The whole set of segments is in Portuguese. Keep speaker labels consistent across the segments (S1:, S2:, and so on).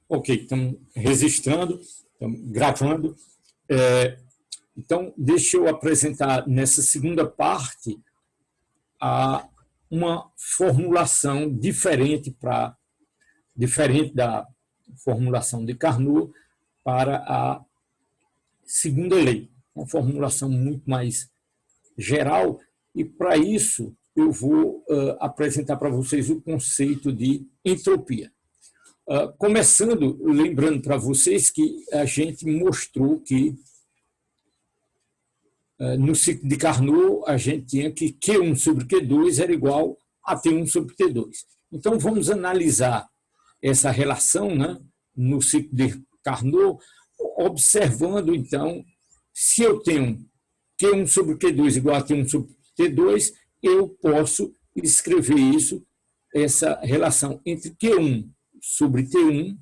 S1: Ok, estamos registrando, estamos gravando. Então, deixa eu apresentar nessa segunda parte uma formulação diferente da formulação de Carnot para a segunda lei, uma formulação muito mais geral, e para isso eu vou apresentar para vocês o conceito de entropia. Começando, lembrando para vocês que a gente mostrou que no ciclo de Carnot a gente tinha que Q1 sobre Q2 era igual a T1 sobre T2. Então vamos analisar essa relação, né, no ciclo de Carnot, observando então, se eu tenho Q1 sobre Q2 igual a T1 sobre T2, eu posso escrever isso, essa relação entre Q1 sobre T1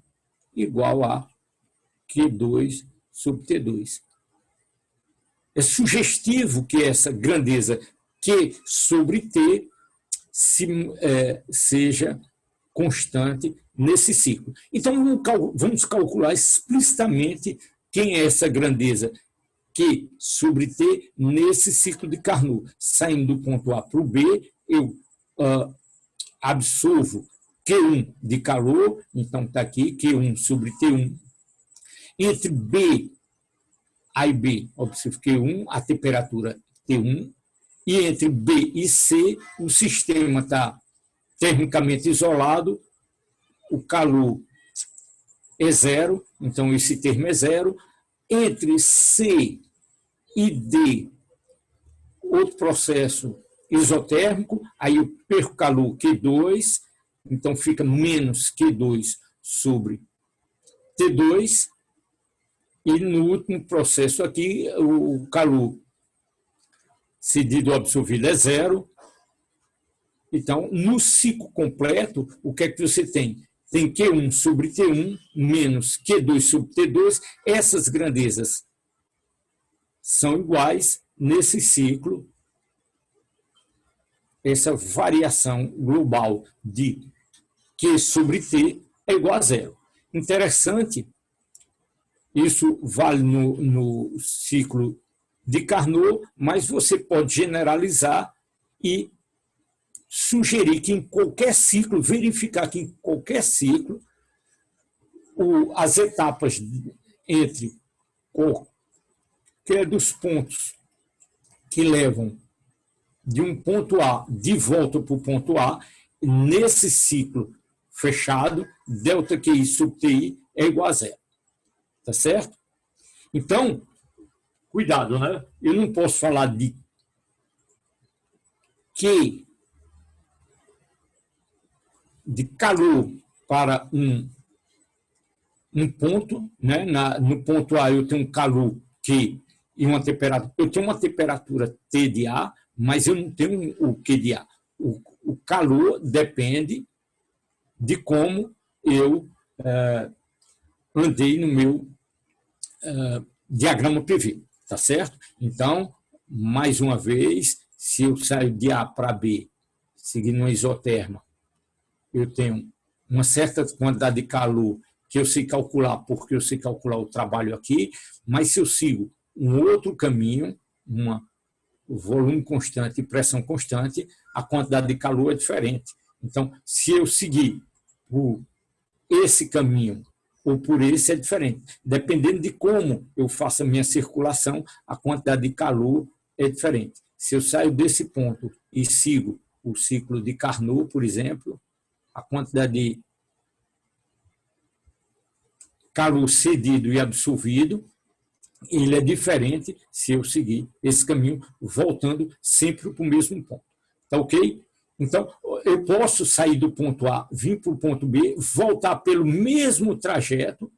S1: igual a Q2 sobre T2. É sugestivo que essa grandeza Q sobre T seja constante nesse ciclo. Então, vamos calcular explicitamente quem é essa grandeza Q sobre T nesse ciclo de Carnot. Saindo do ponto A para o B, eu absorvo Q1 de calor, então está aqui, Q1 sobre T1. Entre B, A e B, observo Q1, a temperatura T1, e entre B e C, o sistema está termicamente isolado, o calor é zero, então esse termo é zero. Entre C e D, outro processo isotérmico, aí eu perco calor Q2, então fica menos Q2 sobre T2, e no último processo aqui, o calor cedido ou absorvido é zero. Então, no ciclo completo, o que é que você tem? Tem Q1 sobre T1 menos Q2 sobre T2. Essas grandezas são iguais nesse ciclo. Essa variação global de Q sobre T é igual a zero. Interessante, isso vale no ciclo de Carnot, mas você pode generalizar e sugerir que em qualquer ciclo, verificar que em qualquer ciclo, as etapas entre qualquer dos pontos que levam de um ponto A de volta para o ponto A, nesse ciclo fechado, ΔQi sobre Ti é igual a zero. Tá certo? Então, cuidado, né? Eu não posso falar de Q de calor para um ponto, né? No ponto A eu tenho um calor Q e uma temperatura. Eu tenho uma temperatura T de A, mas eu não tenho o Q de A. O calor depende de como eu andei no meu diagrama PV, tá certo? Então, mais uma vez, se eu saio de A para B, seguindo uma isoterma, eu tenho uma certa quantidade de calor que eu sei calcular, porque eu sei calcular o trabalho aqui, mas se eu sigo um outro caminho, volume constante e pressão constante, a quantidade de calor é diferente. Então, se eu seguir por esse caminho ou por esse, é diferente. Dependendo de como eu faço a minha circulação, a quantidade de calor é diferente. Se eu saio desse ponto e sigo o ciclo de Carnot, por exemplo, a quantidade de calor cedido e absorvido, ele é diferente se eu seguir esse caminho, voltando sempre para o mesmo ponto. Tá ok? Então, eu posso sair do ponto A, vir para o ponto B, voltar pelo mesmo trajeto,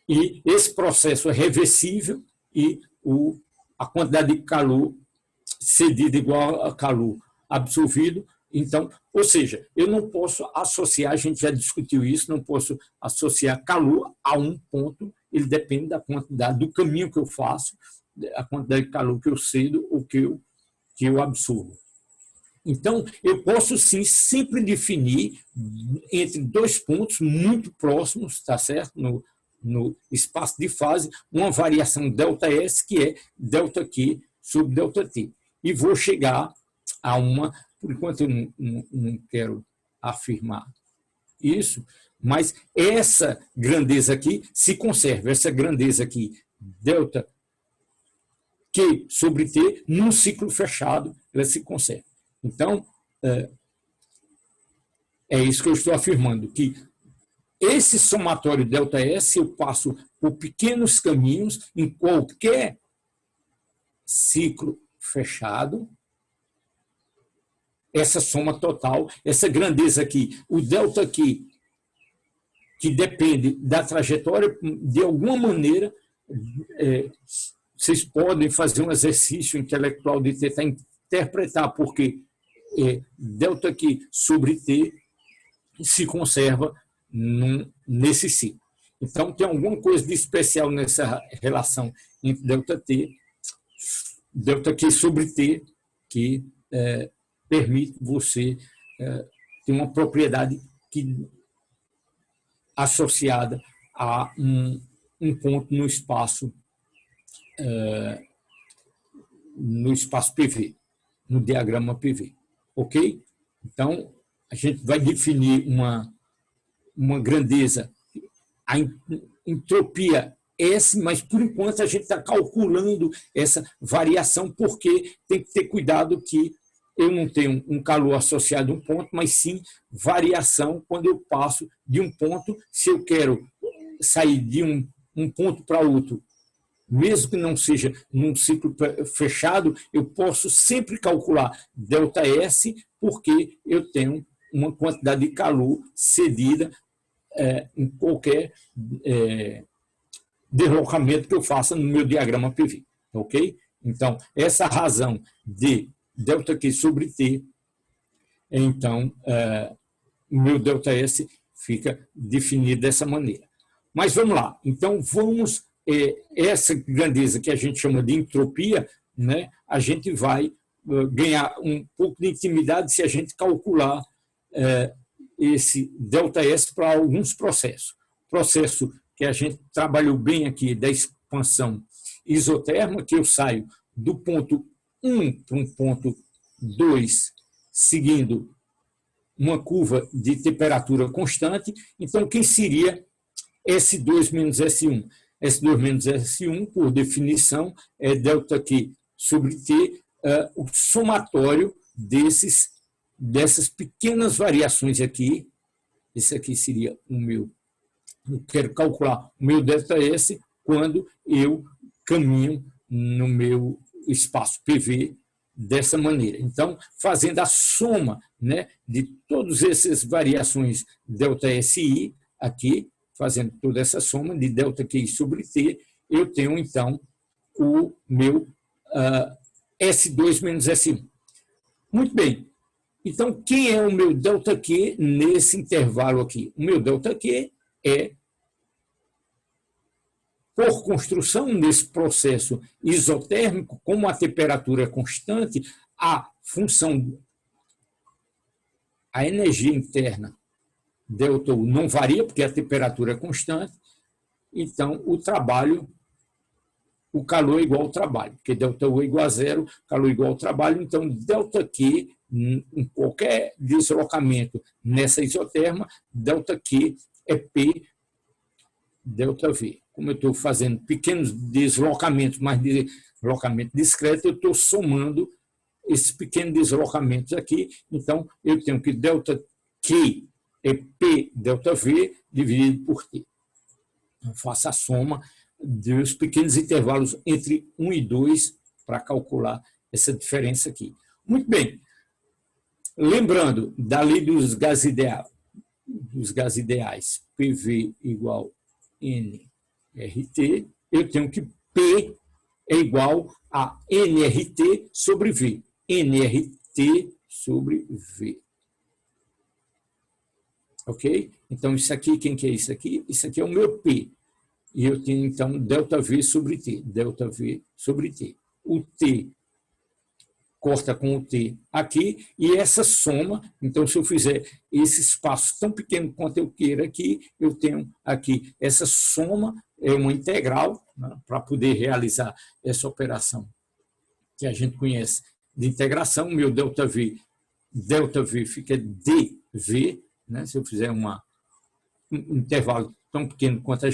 S1: e esse processo é reversível, e a quantidade de calor cedido igual a calor absorvido. Então, ou seja, eu não posso associar, a gente já discutiu isso, não posso associar calor a um ponto, ele depende da quantidade, do caminho que eu faço, a quantidade de calor que eu cedo ou que eu absorvo. Então, eu posso, sim, sempre definir entre dois pontos muito próximos, tá certo? No espaço de fase, uma variação ΔS, que é ΔQ sobre ΔT. E vou chegar a uma, por enquanto eu não quero afirmar isso, mas essa grandeza aqui se conserva, essa grandeza aqui, ΔQ sobre T, num ciclo fechado, ela se conserva. Então, é isso que eu estou afirmando, que esse somatório ΔS eu passo por pequenos caminhos em qualquer ciclo fechado, essa soma total, essa grandeza aqui, o delta aqui, que depende da trajetória, de alguma maneira, vocês podem fazer um exercício intelectual de tentar interpretar porque delta aqui sobre T se conserva nesse ciclo. Então, tem alguma coisa de especial nessa relação entre delta Q sobre T, que permite você ter uma propriedade associada a um ponto no espaço PV, no diagrama PV. Ok? Então, a gente vai definir uma grandeza, a entropia S, mas, por enquanto, a gente está calculando essa variação, porque tem que ter cuidado que eu não tenho um calor associado a um ponto, mas sim variação quando eu passo de um ponto. Se eu quero sair de um ponto para outro, mesmo que não seja num ciclo fechado, eu posso sempre calcular ΔS, porque eu tenho uma quantidade de calor cedida em qualquer deslocamento que eu faça no meu diagrama PV. Ok? Então, essa razão de ΔQ sobre T, então, o meu ΔS fica definido dessa maneira. Mas vamos lá. Então, vamos... essa grandeza que a gente chama de entropia, né, a gente vai ganhar um pouco de intimidade se a gente calcular esse ΔS para alguns processos. O processo que a gente trabalhou bem aqui da expansão isoterma, que eu saio do ponto 1 para um ponto 2, seguindo uma curva de temperatura constante. Então, quem seria S2 menos S1? S2 menos S1, por definição, é ΔQ sobre T, o somatório dessas pequenas variações aqui. Esse aqui seria o meu... Eu quero calcular o meu ΔS quando eu caminho no meu espaço PV dessa maneira. Então, fazendo a soma, né, de todas essas variações ΔSI aqui, fazendo toda essa soma de ΔQI sobre T, eu tenho, então, o meu S2 menos S1. Muito bem. Então, quem é o meu ΔQ nesse intervalo aqui? O meu ΔQ é, por construção, nesse processo isotérmico, como a temperatura é constante, a função, a energia interna ΔU não varia, porque a temperatura é constante, então o trabalho, o calor é igual ao trabalho, porque ΔU é igual a zero, calor é igual ao trabalho, então ΔQ, em qualquer deslocamento nessa isoterma, ΔQ é P ΔV. Como eu estou fazendo pequenos deslocamentos, mas deslocamento discreto, eu estou somando esses pequenos deslocamentos aqui, então eu tenho que ΔQ é P ΔV dividido por T. Eu faço a soma dos pequenos intervalos entre 1 e 2 para calcular essa diferença aqui. Muito bem. Lembrando da lei dos gases ideais, PV igual nRT, eu tenho que P é igual a nRT sobre V. nRT sobre V. Ok? Então, isso aqui, quem que é isso aqui? Isso aqui é o meu P. E eu tenho, então, ΔV sobre T. ΔV sobre T. O T corta com o T aqui, e essa soma, então, se eu fizer esse espaço tão pequeno quanto eu queira aqui, eu tenho aqui essa soma, é uma integral, né, para poder realizar essa operação que a gente conhece de integração. Meu ΔV fica dV, né, se eu fizer um intervalo tão pequeno quanto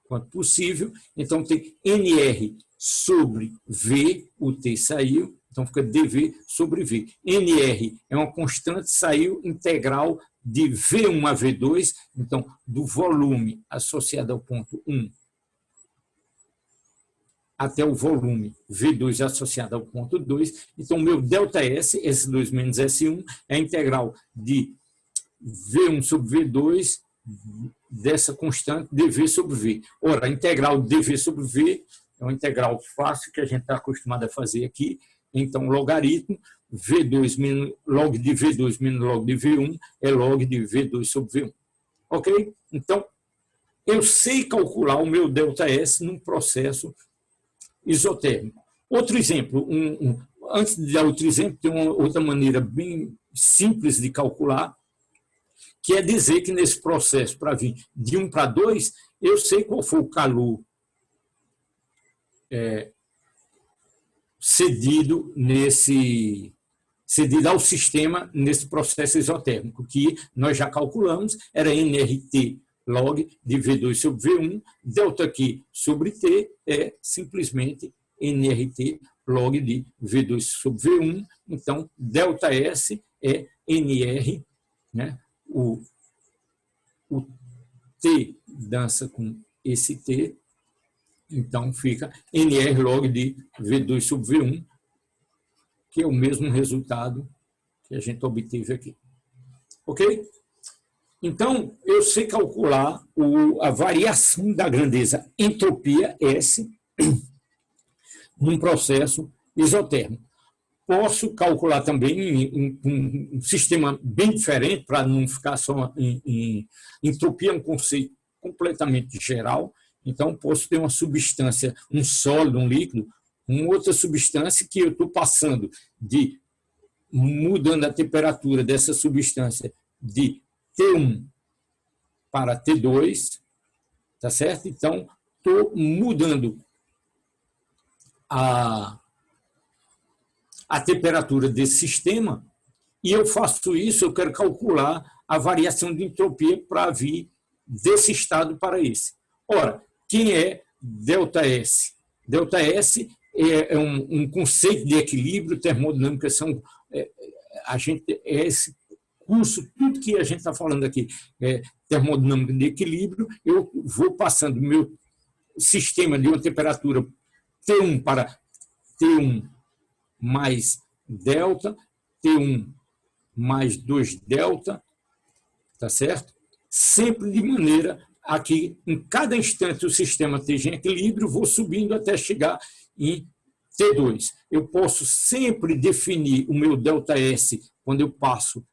S1: quanto possível, então tem NR sobre V, o T saiu, então fica dV sobre V. NR é uma constante, saiu integral de V1 a V2, então do volume associado ao ponto 1 até o volume V2 associado ao ponto 2, então meu ΔS, S2 menos S1, é a integral de V1 sobre V2 dessa constante dV sobre V. Ora, a integral de dV sobre V é uma integral fácil que a gente está acostumado a fazer aqui, então logaritmo V2 menos log de V2 menos log de V1 é log de V2 sobre V1. Ok? Então, eu sei calcular o meu ΔS num processo isotérmico. Outro exemplo, antes de dar outro exemplo, tem uma outra maneira bem simples de calcular, que é dizer que nesse processo, para vir de 1 para 2, eu sei qual foi o calor cedido ao sistema nesse processo isotérmico, que nós já calculamos, era nRT log de V2 sobre V1, ΔQ sobre T é simplesmente nRT log de V2 sobre V1, então ΔS é NR, né? O T dança com esse T, então fica NR log de V2 sobre V1, que é o mesmo resultado que a gente obteve aqui. Ok? Então, eu sei calcular a variação da grandeza entropia S num processo isotérmico. Posso calcular também um sistema bem diferente, para não ficar só em entropia, é um conceito completamente geral. Então, posso ter uma substância, um sólido, um líquido, uma outra substância que eu estou passando mudando a temperatura dessa substância de T1 para T2, tá certo? Então, estou mudando a temperatura desse sistema, e eu faço isso, eu quero calcular a variação de entropia para vir desse estado para esse. Ora, quem é ΔS? ΔS é um conceito de equilíbrio, termodinâmica, esse curso, tudo que a gente está falando aqui, termodinâmica de equilíbrio, eu vou passando meu sistema de uma temperatura T1 para T1 mais delta, T1 mais 2 delta, tá certo? Sempre de maneira a que, em cada instante, o sistema esteja em equilíbrio, vou subindo até chegar em T2. Eu posso sempre definir o meu ΔS quando eu faço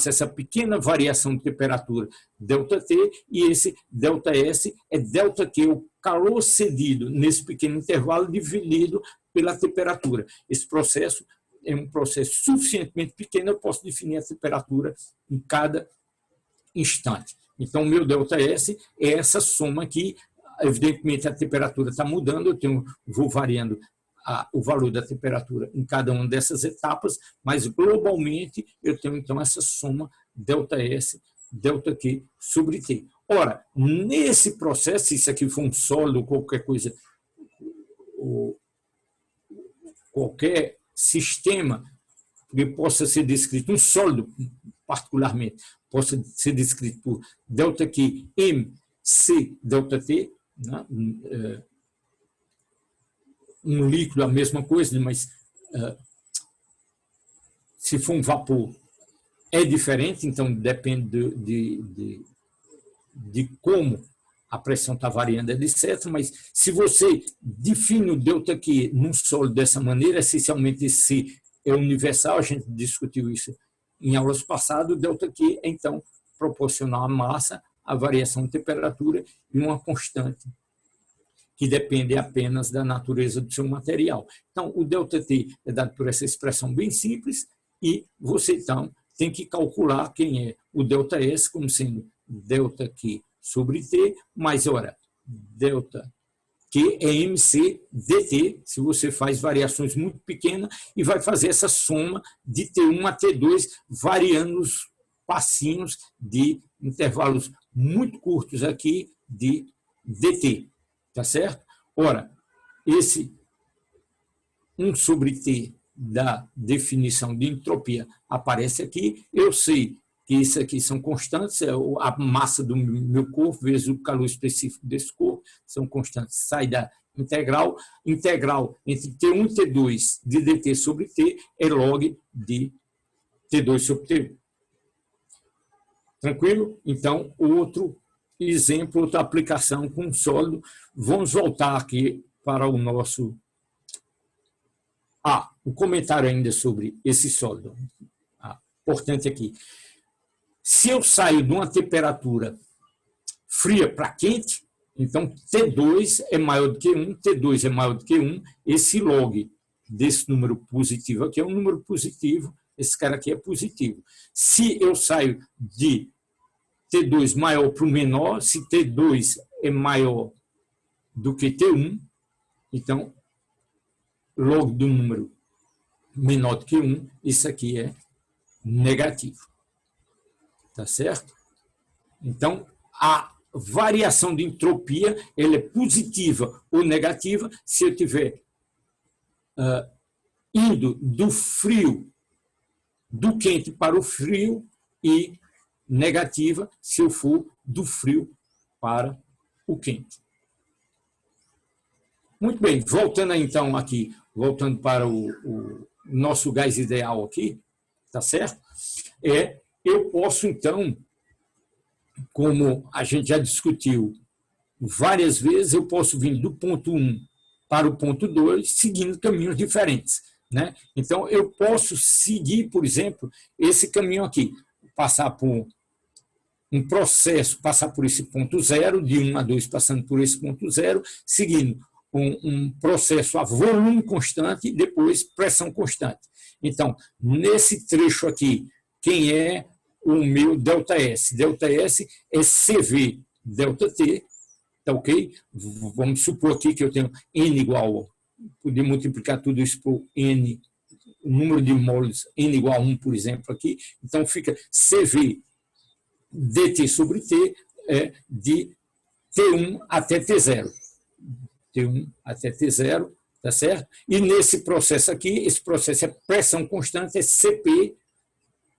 S1: essa pequena variação de temperatura, ΔT, e esse ΔS é ΔQ, o calor cedido nesse pequeno intervalo dividido pela temperatura. Esse processo é um processo suficientemente pequeno, eu posso definir a temperatura em cada instante. Então, o meu ΔS é essa soma aqui. Evidentemente, a temperatura está mudando, vou variando o valor da temperatura em cada uma dessas etapas, mas globalmente eu tenho então essa soma ΔS, ΔQ sobre T. Ora, nesse processo, se isso aqui for um sólido, qualquer coisa, qualquer sistema que possa ser descrito, um sólido particularmente, possa ser descrito por ΔQ MC ΔT, né? Um líquido a mesma coisa, mas se for um vapor é diferente, então depende de como a pressão está variando, etc. Mas se você define o ΔQ num sólido dessa maneira, essencialmente esse é universal, a gente discutiu isso em aulas passadas, o ΔQ é então proporcional à massa, à variação de temperatura e uma constante, que depende apenas da natureza do seu material. Então, o ΔT é dado por essa expressão bem simples e você, então, tem que calcular quem é o ΔS como sendo ΔQ sobre T, mais, ora, ΔQ é MC dt, se você faz variações muito pequenas e vai fazer essa soma de T1 a T2, variando os passinhos de intervalos muito curtos aqui de dt, tá certo? Ora, esse 1 sobre T da definição de entropia aparece aqui, eu sei que isso aqui são constantes, é a massa do meu corpo vezes o calor específico desse corpo, são constantes, sai da integral, integral entre T1 e T2 de dt sobre T é log de T2 sobre T1. Tranquilo? Então, outro exemplo, outra aplicação com sólido. Vamos voltar aqui para o nosso... um comentário ainda sobre esse sólido. Importante aqui. Se eu saio de uma temperatura fria para quente, então T2 é maior do que 1, T2 é maior do que 1, esse log desse número positivo aqui é um número positivo, esse cara aqui é positivo. Se eu saio de T2 maior para o menor, se T2 é maior do que T1, então log do número menor do que 1, isso aqui é negativo. Tá certo? Então, a variação de entropia ela é positiva ou negativa se eu estiver indo do frio, do quente para o frio, e negativa se eu for do frio para o quente. Muito bem, voltando então aqui, voltando para o nosso gás ideal aqui, tá certo? Eu posso, então, como a gente já discutiu várias vezes, eu posso vir do ponto 1 para o ponto 2, seguindo caminhos diferentes, né? Então, eu posso seguir, por exemplo, esse caminho aqui, passar por um processo, passar por esse ponto 0, de 1 a 2, passando por esse ponto 0, seguindo um processo a volume constante e depois pressão constante. Então, nesse trecho aqui, quem é o meu ΔS? ΔS é CV ΔT, tá ok? Vamos supor aqui que eu tenho N igual, poder multiplicar tudo isso por N, o número de moles N igual a 1, por exemplo, aqui. Então, fica CV dt sobre T de T1 até T0. T1 até T0, tá certo? E nesse processo aqui, esse processo é pressão constante, é CP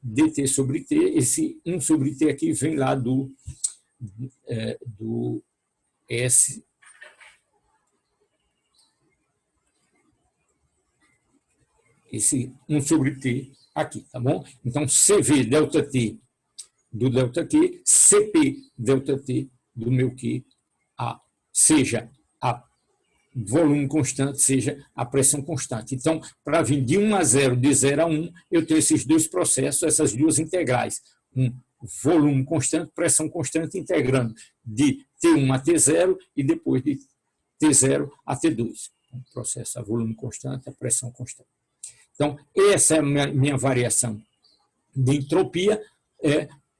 S1: dt sobre T, esse 1 sobre T aqui vem lá do S. Esse 1 sobre T aqui, tá bom? Então, CV ΔT do ΔQ, CP ΔT do meu Q, seja a volume constante, seja a pressão constante. Então, para vir de 1 a 0, de 0 a 1, eu tenho esses dois processos, essas duas integrais. Um volume constante, pressão constante, integrando de T1 a T0 e depois de T0 a T2. Um processo a volume constante, a pressão constante. Então, essa é a minha variação de entropia.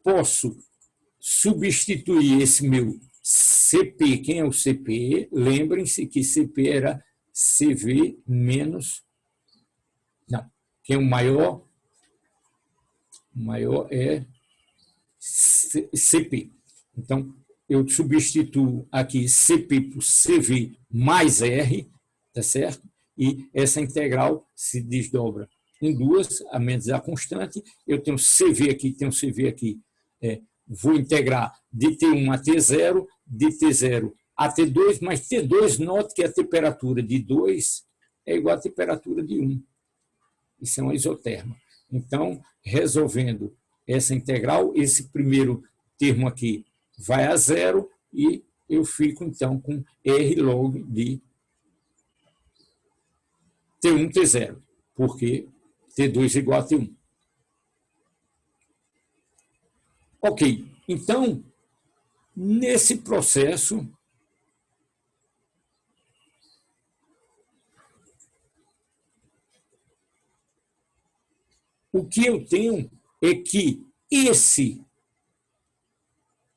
S1: Posso substituir esse meu CP. Quem é o CP? Lembrem-se que CP era CV menos... Não, quem é o maior? O maior é CP. Então, eu substituo aqui CP por CV mais R, tá certo? E essa integral se desdobra em duas, a menos a constante. Eu tenho CV aqui, vou integrar de T1 a T0, de T0 a T2, mas T2, note que a temperatura de 2 é igual à temperatura de 1. Isso é uma isoterma. Então, resolvendo essa integral, esse primeiro termo aqui vai a 0 e eu fico, então, com R log de T1, T0, porque T2 é igual a T1. Ok, então, nesse processo, o que eu tenho é que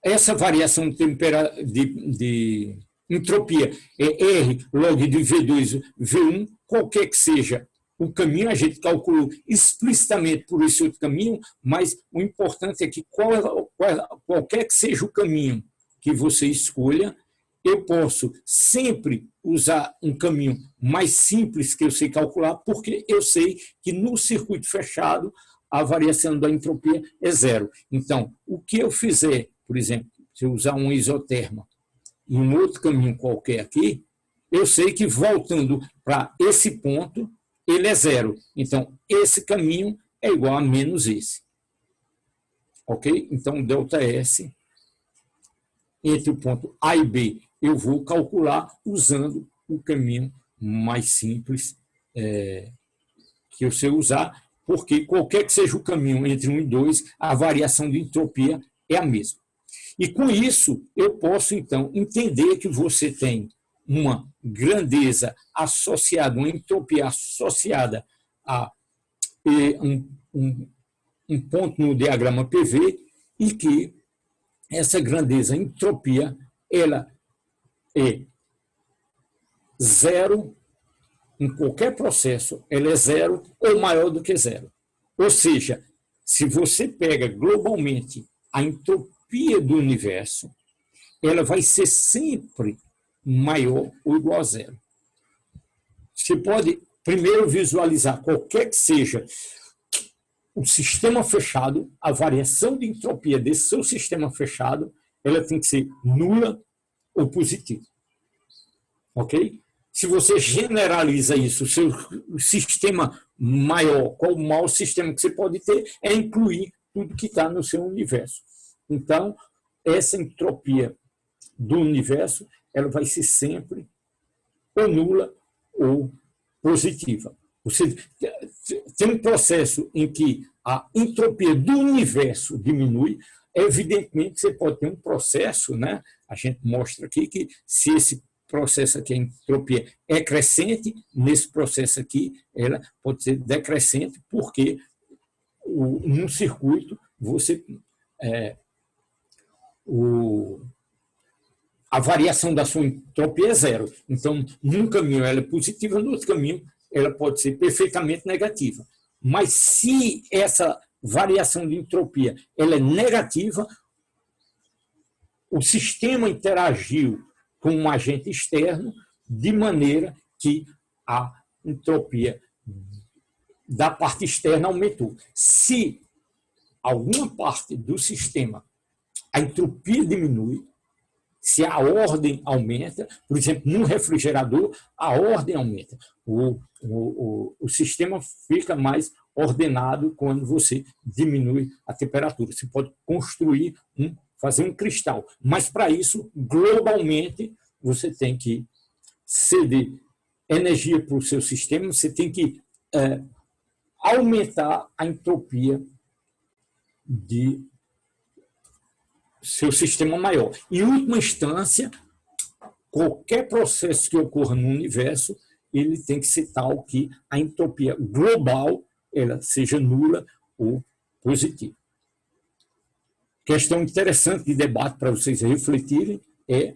S1: essa variação de entropia é R log de V2, V1, qualquer que seja o caminho, a gente calculou explicitamente por esse outro caminho, mas o importante é que qualquer que seja o caminho que você escolha, eu posso sempre usar um caminho mais simples que eu sei calcular, porque eu sei que no circuito fechado a variação da entropia é zero. Então, o que eu fizer, por exemplo, se eu usar um isoterma em um outro caminho qualquer aqui, eu sei que voltando para esse ponto, ele é zero. Então, esse caminho é igual a menos esse. Ok? Então, ΔS entre o ponto A e B, eu vou calcular usando o caminho mais simples que eu sei usar, porque qualquer que seja o caminho entre 1 e 2, a variação de entropia é a mesma. E com isso, eu posso, então, entender que você tem uma grandeza associada, uma entropia associada a um ponto no diagrama PV e que essa grandeza entropia ela é zero em qualquer processo, ela é zero ou maior do que zero. Ou seja, se você pega globalmente a entropia do universo, ela vai ser sempre maior ou igual a zero. Você pode primeiro visualizar qualquer que seja o sistema fechado, a variação de entropia desse seu sistema fechado, ela tem que ser nula ou positiva. Ok? Se você generaliza isso, o seu sistema maior, qual o maior sistema que você pode ter, é incluir tudo que está no seu universo. Então, essa entropia do universo, ela vai ser sempre ou nula ou positiva. Você tem um processo em que a entropia do universo diminui, evidentemente você pode ter um processo, né? A gente mostra aqui que se esse processo aqui, a entropia é crescente, nesse processo aqui ela pode ser decrescente, porque num circuito você a variação da sua entropia é zero. Então, num caminho ela é positiva, no outro caminho ela pode ser perfeitamente negativa. Mas se essa variação de entropia ela é negativa, o sistema interagiu com um agente externo de maneira que a entropia da parte externa aumentou. Se alguma parte do sistema a entropia diminui, se a ordem aumenta, por exemplo, num refrigerador, a ordem aumenta. O sistema fica mais ordenado quando você diminui a temperatura. Você pode construir, fazer um cristal. Mas, para isso, globalmente, você tem que ceder energia para o seu sistema, você tem que aumentar a entropia de seu sistema maior. Em última instância, qualquer processo que ocorra no universo, ele tem que ser tal que a entropia global ela seja nula ou positiva. Questão interessante de debate para vocês refletirem é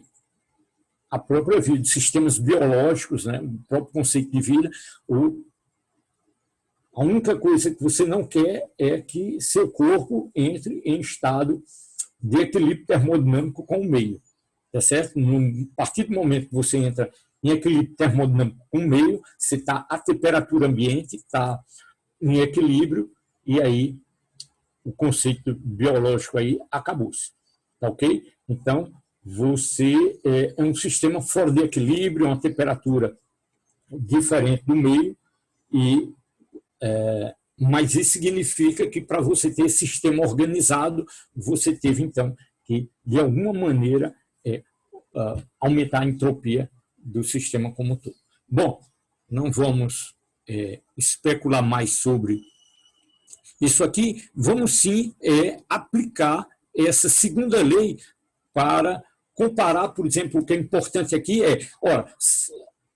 S1: a própria vida, sistemas biológicos, né, o próprio conceito de vida. A única coisa que você não quer é que seu corpo entre em estado de equilíbrio termodinâmico com o meio, tá certo? A partir do momento que você entra em equilíbrio termodinâmico com o meio, você está a temperatura ambiente, está em equilíbrio, e aí o conceito biológico aí acabou-se, tá ok? Então, você é um sistema fora de equilíbrio, uma temperatura diferente do meio, mas isso significa que para você ter esse sistema organizado, você teve, então, que, de alguma maneira, aumentar a entropia do sistema como um todo. Bom, não vamos especular mais sobre isso aqui, vamos sim aplicar essa segunda lei para comparar, por exemplo, o que é importante aqui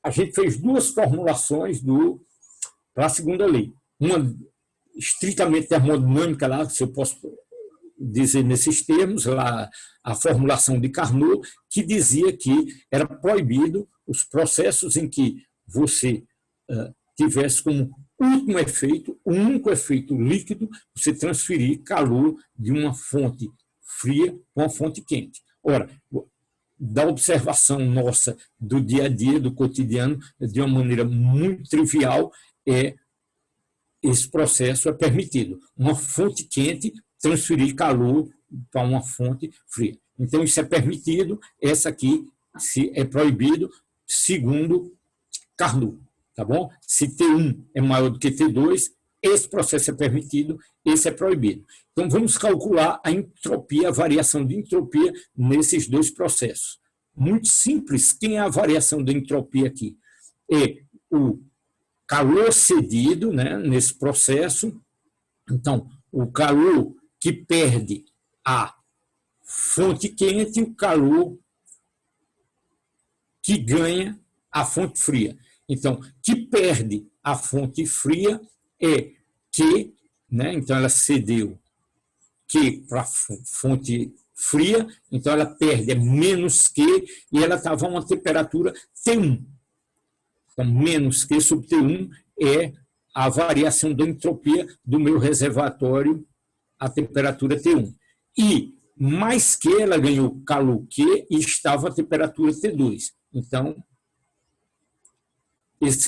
S1: a gente fez duas formulações para a segunda lei. Uma estritamente termodinâmica, lá, se eu posso dizer nesses termos, lá, a formulação de Carnot, que dizia que era proibido os processos em que você tivesse como último efeito, o único efeito líquido, você transferir calor de uma fonte fria para uma fonte quente. Ora, da observação nossa do dia a dia, do cotidiano, de uma maneira muito trivial, esse processo é permitido. Uma fonte quente transferir calor para uma fonte fria. Então, isso é permitido, essa aqui é proibido, segundo Carnot, tá bom? Se T1 é maior do que T2, esse processo é permitido, esse é proibido. Então, vamos calcular a entropia, a variação de entropia nesses dois processos. Muito simples, quem é a variação da entropia aqui? É o calor cedido, né, nesse processo. Então, o calor que perde a fonte quente e o calor que ganha a fonte fria. Então, que perde a fonte fria é Q, né? Então ela cedeu Q para a fonte fria, então ela perde, é menos Q, e ela estava a uma temperatura T1. Então, menos Q sobre T1 é a variação da entropia do meu reservatório à temperatura T1. E mais Q, ela ganhou calor Q e estava a temperatura T2. Então,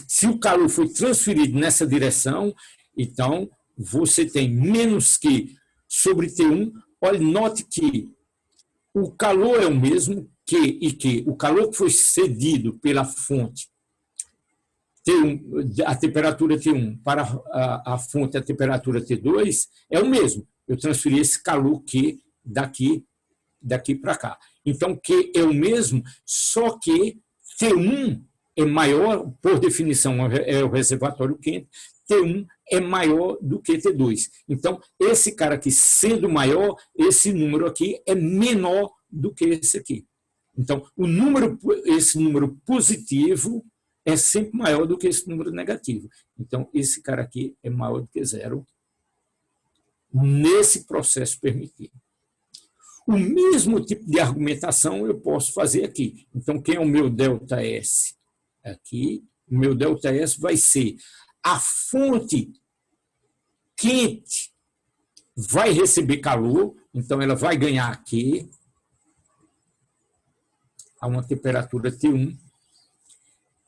S1: se o calor foi transferido nessa direção, então você tem menos Q sobre T1. Olha, note que o calor é o mesmo, Q e Q. O calor que foi cedido pela fonte T1, a temperatura T1 para a fonte, a temperatura T2, é o mesmo. Eu transferi esse calor Q daqui para cá. Então, Q é o mesmo, só que T1 é maior, por definição, é o reservatório quente, T1 é maior do que T2. Então, esse cara aqui sendo maior, esse número aqui é menor do que esse aqui. Então, esse número positivo é sempre maior do que esse número negativo. Então, esse cara aqui é maior do que zero nesse processo permitido. O mesmo tipo de argumentação eu posso fazer aqui. Então, quem é o meu ΔS? Aqui, o meu ΔS vai ser a fonte quente vai receber calor, então ela vai ganhar aqui a uma temperatura T1,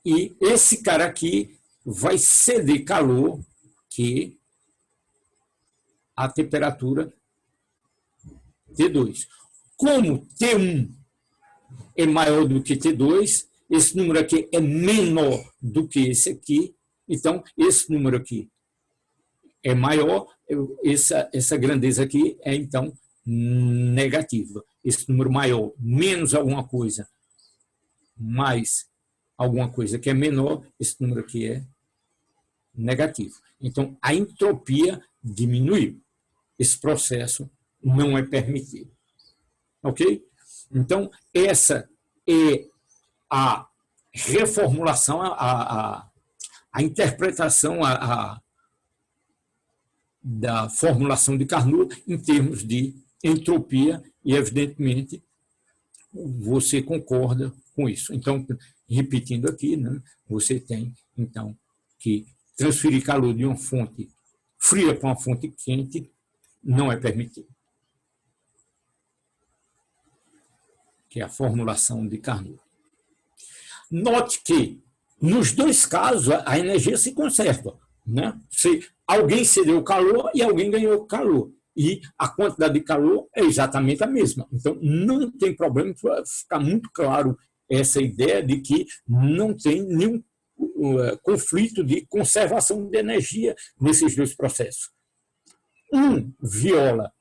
S1: e esse cara aqui vai ceder calor que a temperatura T2. Como T1 é maior do que T2, esse número aqui é menor do que esse aqui, então esse número aqui é maior, essa grandeza aqui é então negativa. Esse número maior, menos alguma coisa, mais alguma coisa que é menor, esse número aqui é negativo. Então, a entropia diminuiu. Esse processo não é permitido. Ok? Então, essa é a reformulação, a interpretação da formulação de Carnot em termos de entropia, e, evidentemente, você concorda com isso. Então, repetindo aqui, né, você tem, então, que transferir calor de uma fonte fria para uma fonte quente não é permitido. Que é a formulação de Carnot. Note que, nos dois casos, a energia se conserva. Né? Alguém cedeu calor e alguém ganhou calor. E a quantidade de calor é exatamente a mesma. Então, não tem problema, ficar muito claro essa ideia de que não tem nenhum conflito de conservação de energia nesses dois processos. Um viola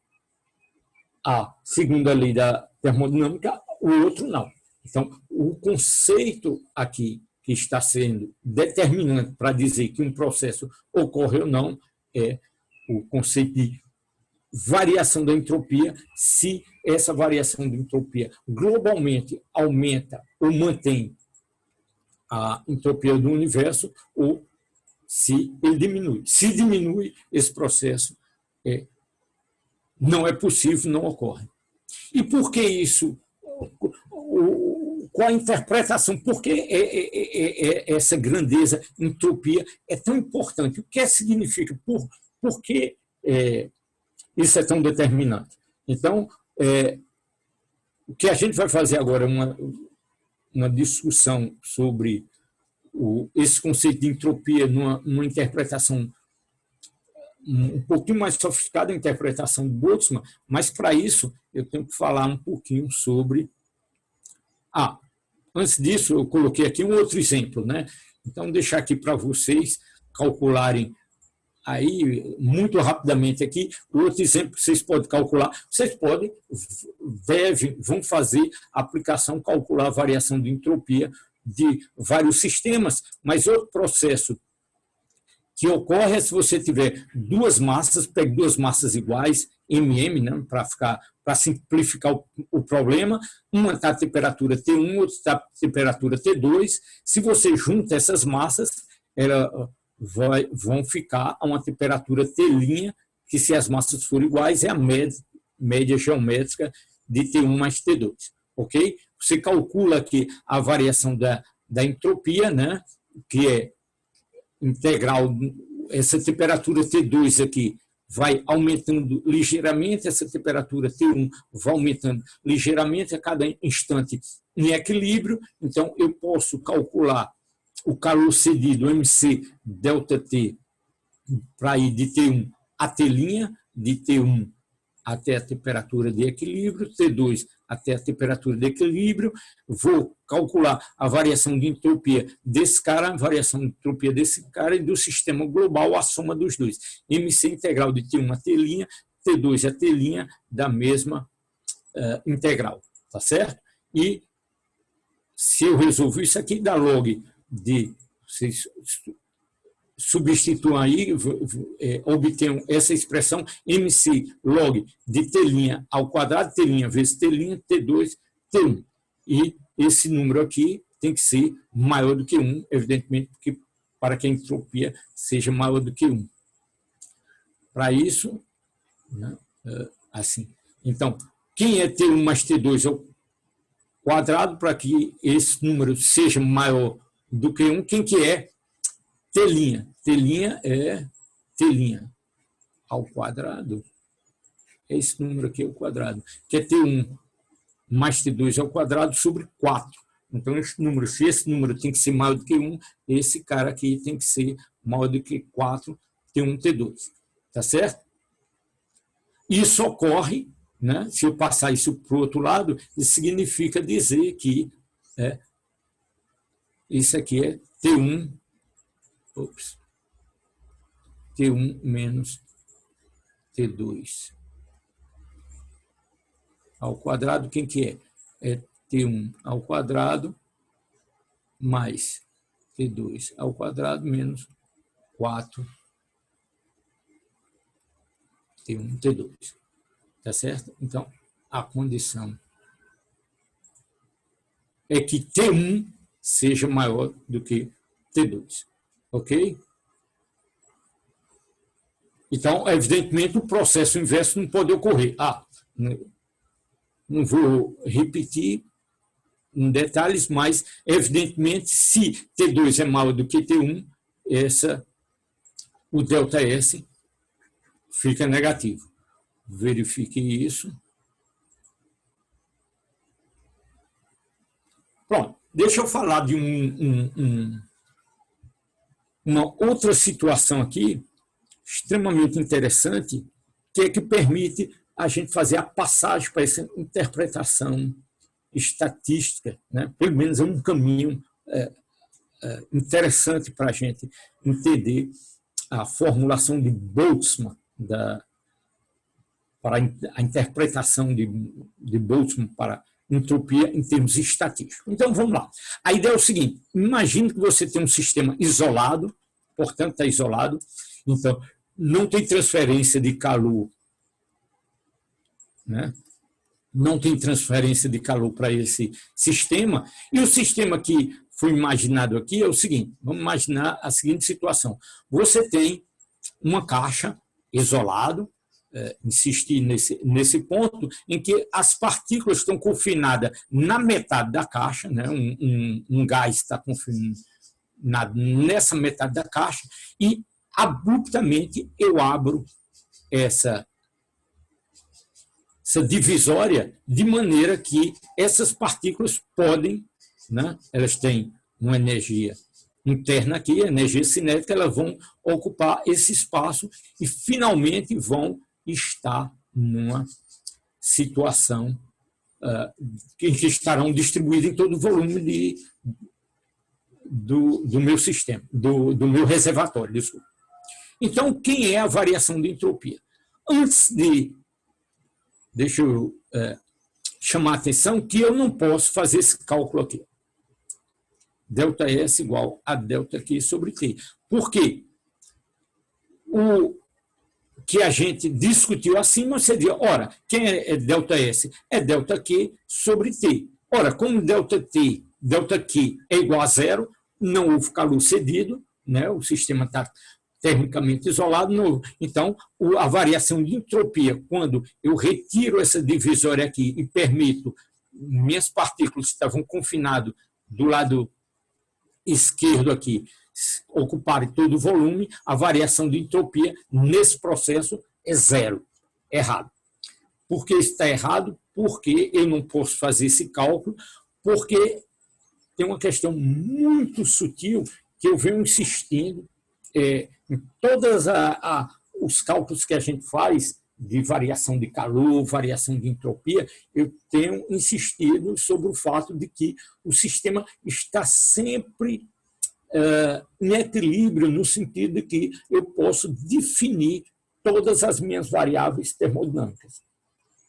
S1: a segunda lei da termodinâmica, o outro não. Então, o conceito aqui que está sendo determinante para dizer que um processo ocorre ou não é o conceito de variação da entropia, se essa variação de entropia globalmente aumenta ou mantém a entropia do universo, ou se ele diminui. Se diminui, esse processo não é possível, não ocorre. E por que isso? Qual a interpretação? Por que essa grandeza, entropia, é tão importante? O que significa? Por que isso é tão determinante? Então, o que a gente vai fazer agora é uma discussão sobre esse conceito de entropia numa interpretação um pouquinho mais sofisticada, a interpretação de Boltzmann, mas para isso eu tenho que falar um pouquinho sobre... Antes disso, eu coloquei aqui um outro exemplo, né? Então, deixar aqui para vocês calcularem aí, muito rapidamente aqui, o outro exemplo que vocês podem calcular. Vocês podem, vão fazer a aplicação, calcular a variação de entropia de vários sistemas, mas outro processo que ocorre é se você tiver duas massas, pegue duas massas iguais, MM, né, para simplificar o problema, uma está a temperatura T1, outra está a temperatura T2. Se você junta essas massas, elas vão ficar a uma temperatura T', que se as massas forem iguais, é a média geométrica de T1 mais T2. Ok? Você calcula aqui a variação da entropia, né, que é integral, essa temperatura T2 aqui vai aumentando ligeiramente, essa temperatura T1 vai aumentando ligeiramente a cada instante em equilíbrio. Então, eu posso calcular o calor cedido, MC ΔT, para ir de T1 a T', de T1 até a temperatura de equilíbrio, T2 até a temperatura de equilíbrio, vou calcular a variação de entropia desse cara, a variação de entropia desse cara e do sistema global, a soma dos dois. MC integral de T1 a T', T2 a T' da mesma integral, tá certo? E se eu resolvo isso aqui, dá log de... Vocês substituam aí, obtenham essa expressão MC log de T' ao quadrado, T' vezes T', T2, T1. E esse número aqui tem que ser maior do que 1, evidentemente, porque para que a entropia seja maior do que 1. Para isso, né, assim. Então, quem é T1 mais T2 ao quadrado, para que esse número seja maior do que 1, quem que é? T'. T' é T' ao quadrado. É esse número aqui ao quadrado, que é T1 mais T2 ao quadrado sobre 4. Então, esse número, se esse número tem que ser maior do que 1, esse cara aqui tem que ser maior do que 4, T1, T2. Tá certo? Isso ocorre, né? Se eu passar isso para o outro lado, isso significa dizer que isso aqui é T1, T1 menos T2 ao quadrado. Quem que é? É T1 ao quadrado mais T2 ao quadrado menos 4 T1, T2. Tá certo? Então, a condição é que T1 seja maior do que T2. Ok? Então, evidentemente, o processo inverso não pode ocorrer. Não vou repetir em detalhes, mas, evidentemente, se T2 é maior do que T1, o ΔS fica negativo. Verifique isso. Pronto. Deixa eu falar de uma outra situação aqui, extremamente interessante, que é que permite a gente fazer a passagem para essa interpretação estatística, né? Pelo menos é um caminho interessante para a gente entender a formulação de Boltzmann, para a interpretação de Boltzmann para entropia em termos estatísticos. Então, vamos lá. A ideia é o seguinte: imagine que você tem um sistema isolado, portanto, está isolado, então não tem transferência de calor, né, não tem transferência de calor para esse sistema. E o sistema que foi imaginado aqui é o seguinte: vamos imaginar a seguinte situação. Você tem uma caixa isolado, insistir nesse ponto, em que as partículas estão confinadas na metade da caixa, né? Um gás está confinado nessa metade da caixa, e abruptamente eu abro essa divisória, de maneira que essas partículas podem, né, elas têm uma energia interna aqui, energia cinética, elas vão ocupar esse espaço e finalmente vão estar numa situação que estarão distribuídas em todo o volume do meu sistema, do meu reservatório, desculpa. Então, quem é a variação de entropia? Deixa eu chamar a atenção que eu não posso fazer esse cálculo aqui. ΔS igual a ΔQ sobre T. Por quê? O que a gente discutiu acima seria, ora, quem é ΔS? É ΔQ sobre T. Ora, como ΔQ é igual a zero, não houve calor cedido, né? O sistema está termicamente isolado. Então, a variação de entropia, quando eu retiro essa divisória aqui e permito minhas partículas que estavam confinadas do lado esquerdo aqui ocuparem todo o volume, a variação de entropia nesse processo é zero. Errado. Por que está errado? Porque eu não posso fazer esse cálculo, porque tem uma questão muito sutil que eu venho insistindo em todos os cálculos que a gente faz de variação de calor, variação de entropia, eu tenho insistido sobre o fato de que o sistema está sempre em equilíbrio, no sentido de que eu posso definir todas as minhas variáveis termodinâmicas.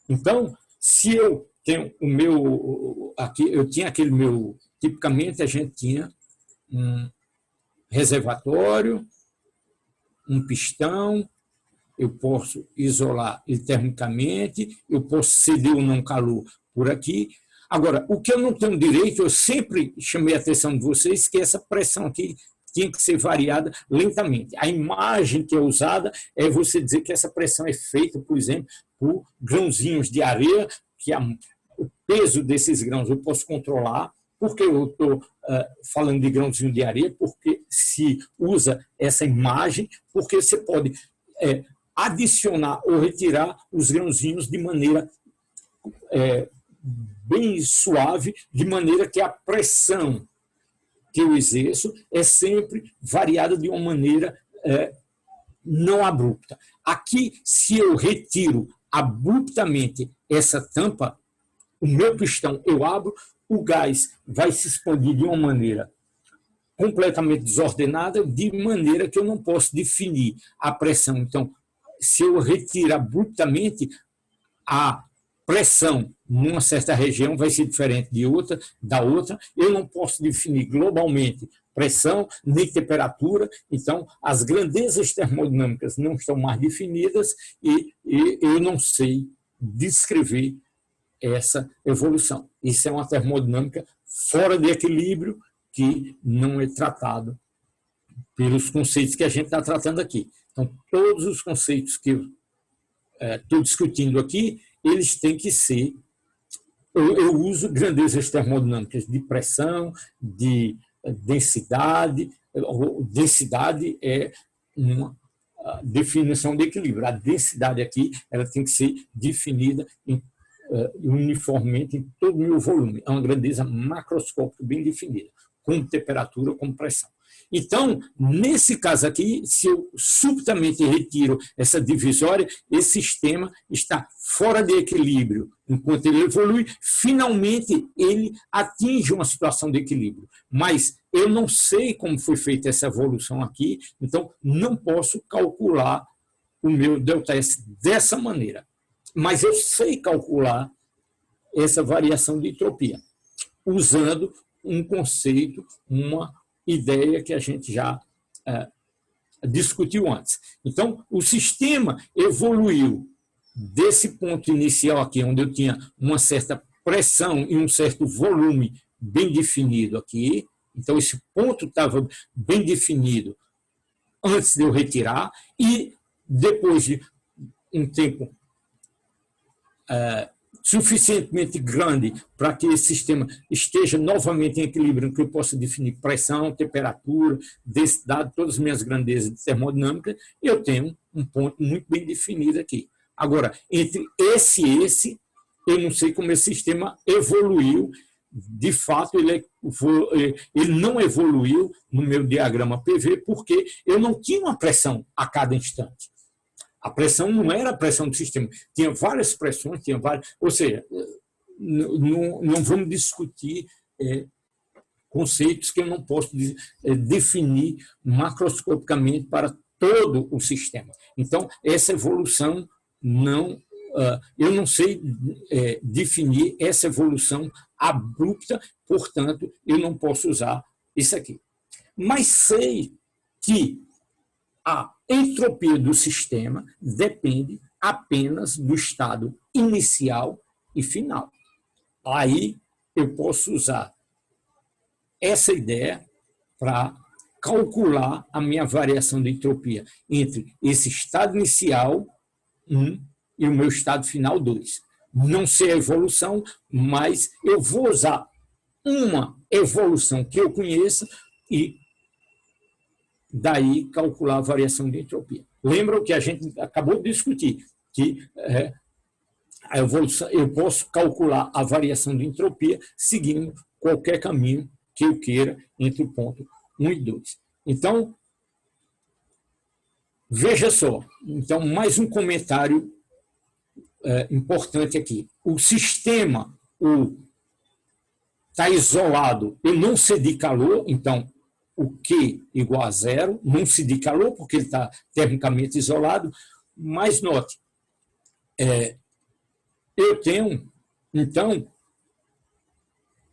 S1: Então, se eu tenho o meu... Aqui, eu tinha aquele meu... Tipicamente, a gente tinha um reservatório, um pistão, eu posso isolar ele termicamente, eu posso ceder ou não calor por aqui. Agora, o que eu não tenho direito, eu sempre chamei a atenção de vocês, que essa pressão aqui tinha que ser variada lentamente. A imagem que é usada é você dizer que essa pressão é feita, por exemplo, por grãozinhos de areia, que o peso desses grãos eu posso controlar. Por que eu estou falando de grãozinho de areia? Porque se usa essa imagem, porque você pode adicionar ou retirar os grãozinhos de maneira bem suave, de maneira que a pressão que eu exerço é sempre variada de uma maneira não abrupta. Aqui, se eu retiro abruptamente essa tampa, o meu pistão eu abro, o gás vai se expandir de uma maneira completamente desordenada, de maneira que eu não posso definir a pressão. Então, se eu retiro abruptamente, a pressão numa certa região vai ser diferente da outra. Eu não posso definir globalmente pressão nem temperatura. Então, as grandezas termodinâmicas não estão mais definidas e eu não sei descrever essa evolução. Isso é uma termodinâmica fora de equilíbrio que não é tratado pelos conceitos que a gente está tratando aqui. Então, todos os conceitos que eu estou discutindo aqui, eles têm que ser... Eu uso grandezas termodinâmicas de pressão, de densidade. Densidade é uma definição de equilíbrio. A densidade aqui ela tem que ser definida uniformemente em todo o meu volume. É uma grandeza macroscópica bem definida, como temperatura, como pressão. Então, nesse caso aqui, se eu subitamente retiro essa divisória, esse sistema está fora de equilíbrio. Enquanto ele evolui, finalmente ele atinge uma situação de equilíbrio. Mas eu não sei como foi feita essa evolução aqui, então não posso calcular o meu ΔS dessa maneira. Mas eu sei calcular essa variação de entropia, usando um conceito, uma ideia que a gente já discutiu antes. Então, o sistema evoluiu desse ponto inicial aqui, onde eu tinha uma certa pressão e um certo volume bem definido aqui, então esse ponto estava bem definido antes de eu retirar, e depois de um tempo suficientemente grande para que esse sistema esteja novamente em equilíbrio, que eu possa definir pressão, temperatura, densidade, todas as minhas grandezas de termodinâmica, eu tenho um ponto muito bem definido aqui. Agora, entre esse e esse, eu não sei como esse sistema evoluiu. De fato, ele não evoluiu no meu diagrama PV, porque eu não tinha uma pressão a cada instante. A pressão não era a pressão do sistema, tinha várias pressões, ou seja, não vamos discutir conceitos que eu não posso definir macroscopicamente para todo o sistema. Então, essa evolução eu não sei definir essa evolução abrupta, portanto, eu não posso usar isso aqui. Mas sei que a entropia do sistema depende apenas do estado inicial e final. Aí eu posso usar essa ideia para calcular a minha variação de entropia entre esse estado inicial, 1, e o meu estado final, 2. Não sei a evolução, mas eu vou usar uma evolução que eu conheça e daí calcular a variação de entropia. Lembra o que a gente acabou de discutir, que a evolução, eu posso calcular a variação de entropia seguindo qualquer caminho que eu queira entre o ponto 1 e 2. Então, veja só, então, mais um comentário importante aqui. O sistema está isolado, eu não cedi calor, então o Q igual a zero, não cedi calor, porque ele está termicamente isolado, mas note, eu tenho, então,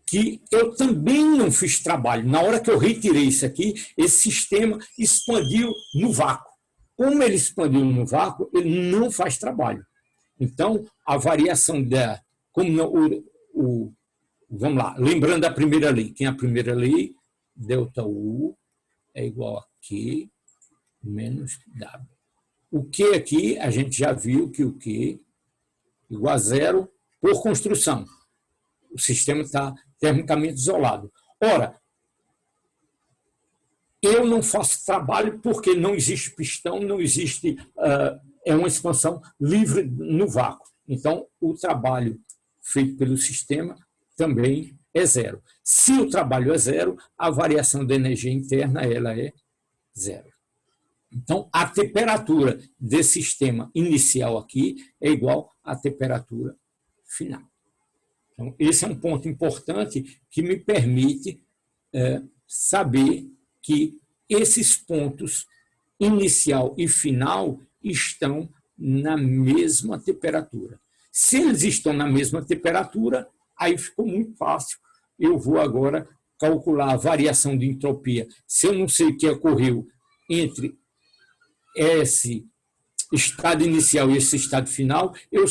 S1: que eu também não fiz trabalho. Na hora que eu retirei isso aqui, esse sistema expandiu no vácuo. Como ele expandiu no vácuo, ele não faz trabalho. Então, a variação vamos lá, lembrando a primeira lei. Quem é a primeira lei? ΔU é igual a Q menos W. O Q aqui, a gente já viu que o Q igual a zero por construção. O sistema está termicamente isolado. Ora, eu não faço trabalho porque não existe pistão, não existe... é uma expansão livre no vácuo. Então, o trabalho feito pelo sistema também é zero. Se o trabalho é zero, a variação da energia interna ela é zero. Então, a temperatura desse sistema inicial aqui é igual à temperatura final. Então, esse é um ponto importante que me permite saber que esses pontos inicial e final estão na mesma temperatura. Se eles estão na mesma temperatura, aí ficou muito fácil. Eu vou agora calcular a variação de entropia. Se eu não sei o que ocorreu entre esse estado inicial e esse estado final, eu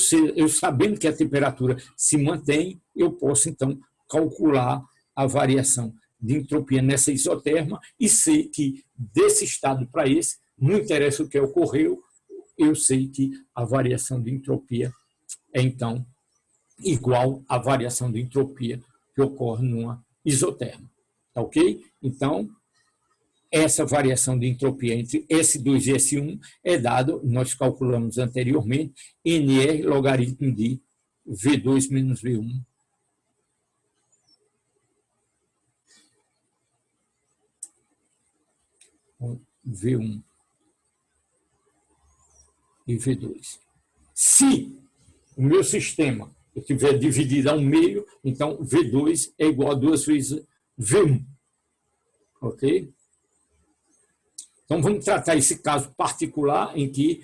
S1: sabendo que a temperatura se mantém, eu posso, então, calcular a variação de entropia nessa isoterma e sei que desse estado para esse, não interessa o que ocorreu, eu sei que a variação de entropia é, então, igual à variação de entropia que ocorre numa isoterma. Tá ok? Então, essa variação de entropia entre S2 e S1 é dado, nós calculamos anteriormente, NR logaritmo de V2 menos V1. V1 e V2. Se o meu sistema estiver dividido ao meio, então V2 é igual a 2 vezes V1. Ok? Então, vamos tratar esse caso particular em que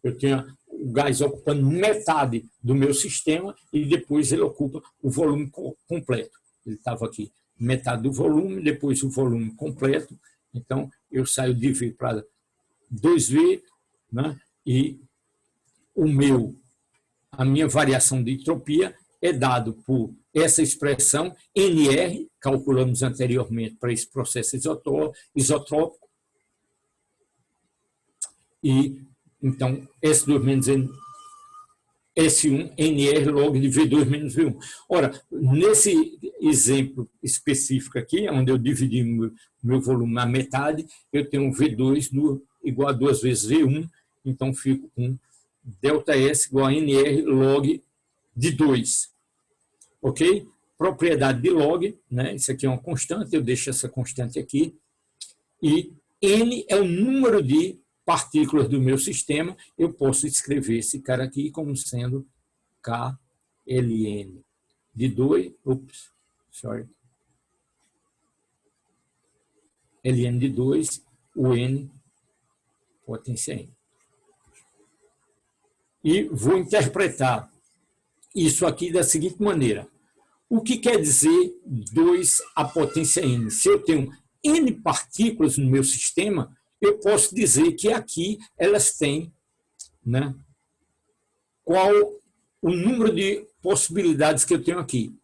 S1: eu tenho o gás ocupando metade do meu sistema e depois ele ocupa o volume completo. Ele estava aqui, metade do volume, depois o volume completo. Então, eu saio de V para 2V, né? E o meu a minha variação de entropia é dado por essa expressão NR, calculamos anteriormente para esse processo isotrópico, e então S2 menos S1 NR log de V2 menos V1. Ora, nesse exemplo específico aqui, onde eu dividi meu volume na metade, eu tenho V2 igual a 2 vezes V1, então fico com ΔS igual a NR log de 2. Ok? Propriedade de log, né? Isso aqui é uma constante, eu deixo essa constante aqui. E N é o número de partículas do meu sistema, eu posso escrever esse cara aqui como sendo KLN de 2, LN de 2, o N, potência N. E vou interpretar isso aqui da seguinte maneira. O que quer dizer 2 à potência N? Se eu tenho N partículas no meu sistema, eu posso dizer que aqui elas têm, né, qual o número de possibilidades que eu tenho aqui.